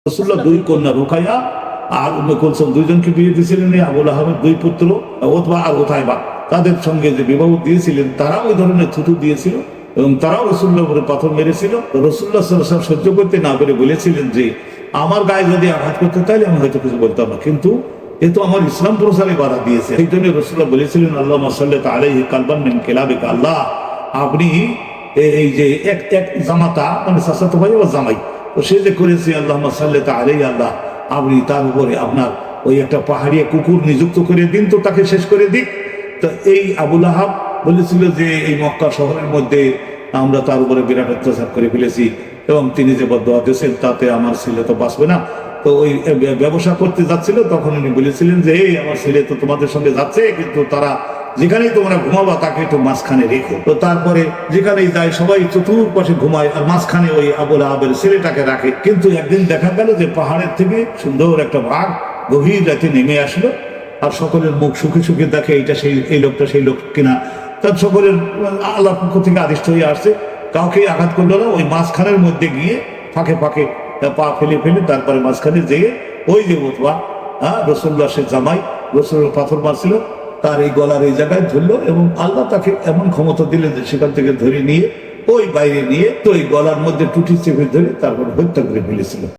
রাসূলুল্লাহ দুই কন্যা রুকাইয়া আর উম্মে কুলসুম দুইজনকে বিয়ে দিয়েছিলেন। আবুল আহাবের দুই পুত্র উতবা আর উতাইবা, তাদের সঙ্গে যে বিবাহ দিয়েছিলেন তারা ওই ধরনের থুতু দিয়েছিল এবং তারাও রাসূলুল্লাহর উপরে পাথর মেরেছিল। রাসূলুল্লাহ সাল্লাল্লাহু আলাইহি ওয়াসাল্লাম সহ্য করতে না পেরে বলেছিলেন যে আমার গায়ে যদি আঘাত করতে তাহলে আমি হয়তো কিছু বলতাম না, কিন্তু এ তো আমার ইসলাম প্রচারে বাধা দিয়েছে। এই জন্য রাসূলুল্লাহ বলেছিলেন আল্লাহুম্মা সাল্লি আলাইহি কালবান মিন কিলাবিকা, আল্লাহ আপনি এই যে এক এক জামাতা মানে চাচাতো ভাই ও জামাই, তো সে যে করেছে আল্লাহুম্মা সাল্লি আলাইহি, আল্লাহ আপনি তার উপরে আপনার ওই একটা পাহাড়িয়া কুকুর নিযুক্ত করে দিন, তো তাকে শেষ করে দিক। তো এই আবুল আহাব বলেছিল যে এই মক্কা শহরের মধ্যে আমরা তার উপরে বিরাট অত্যাচার করে ফেলেছি এবং তিনি যে বদদোয়া দিয়েছেন তাতে আমার ছেলে তো বাঁচবে না। তো ওই ব্যবসা করতে যাচ্ছিল, তখন উনি বলেছিলেন যে এই আমার ছেলে তো তোমাদের সঙ্গে যাচ্ছে, কিন্তু তারা যেখানেই তোমরা ঘুমাবা তাকে একটু মাঝখানে রেখো। তো তারপরে যেখানেই যায় সবাই চতুর্পাশে ঘুমায় আর মাঝখানে ওই আবুল আহাবের ছেলেটাকে রাখে। কিন্তু একদিন দেখা গেল যে পাহাড়ের থেকে সুন্দর একটা বাঘ গভীর রাতে নেমে আসলো আর সকলের মুখ সুখে সুখে দেখে এইটা সেই এই লোকটা সেই লোক কিনা। তার সকলের আল্লাহর পক্ষ থেকে আদিষ্ট হয়ে আসছে, কাউকে আঘাত করলো না। ওই মাঝখানের মধ্যে গিয়ে ফাঁকে ফাঁকে পা ফেলে ফেলে তারপরে মাঝখানে যেয়ে ওই যে উতবা রাসূলুল্লাহ সে জামাই রাসূলুল্লাহ পাথর মারছিল তার এই গলার এই জায়গায় ধরলো এবং আল্লাহ তাকে এমন ক্ষমতা দিলেন যে সেখান থেকে ধরে নিয়ে ওই বাইরে নিয়ে তো এই গলার মধ্যে টুটি চেপে ধরে তারপর হত্যা করে ফেলেছিল।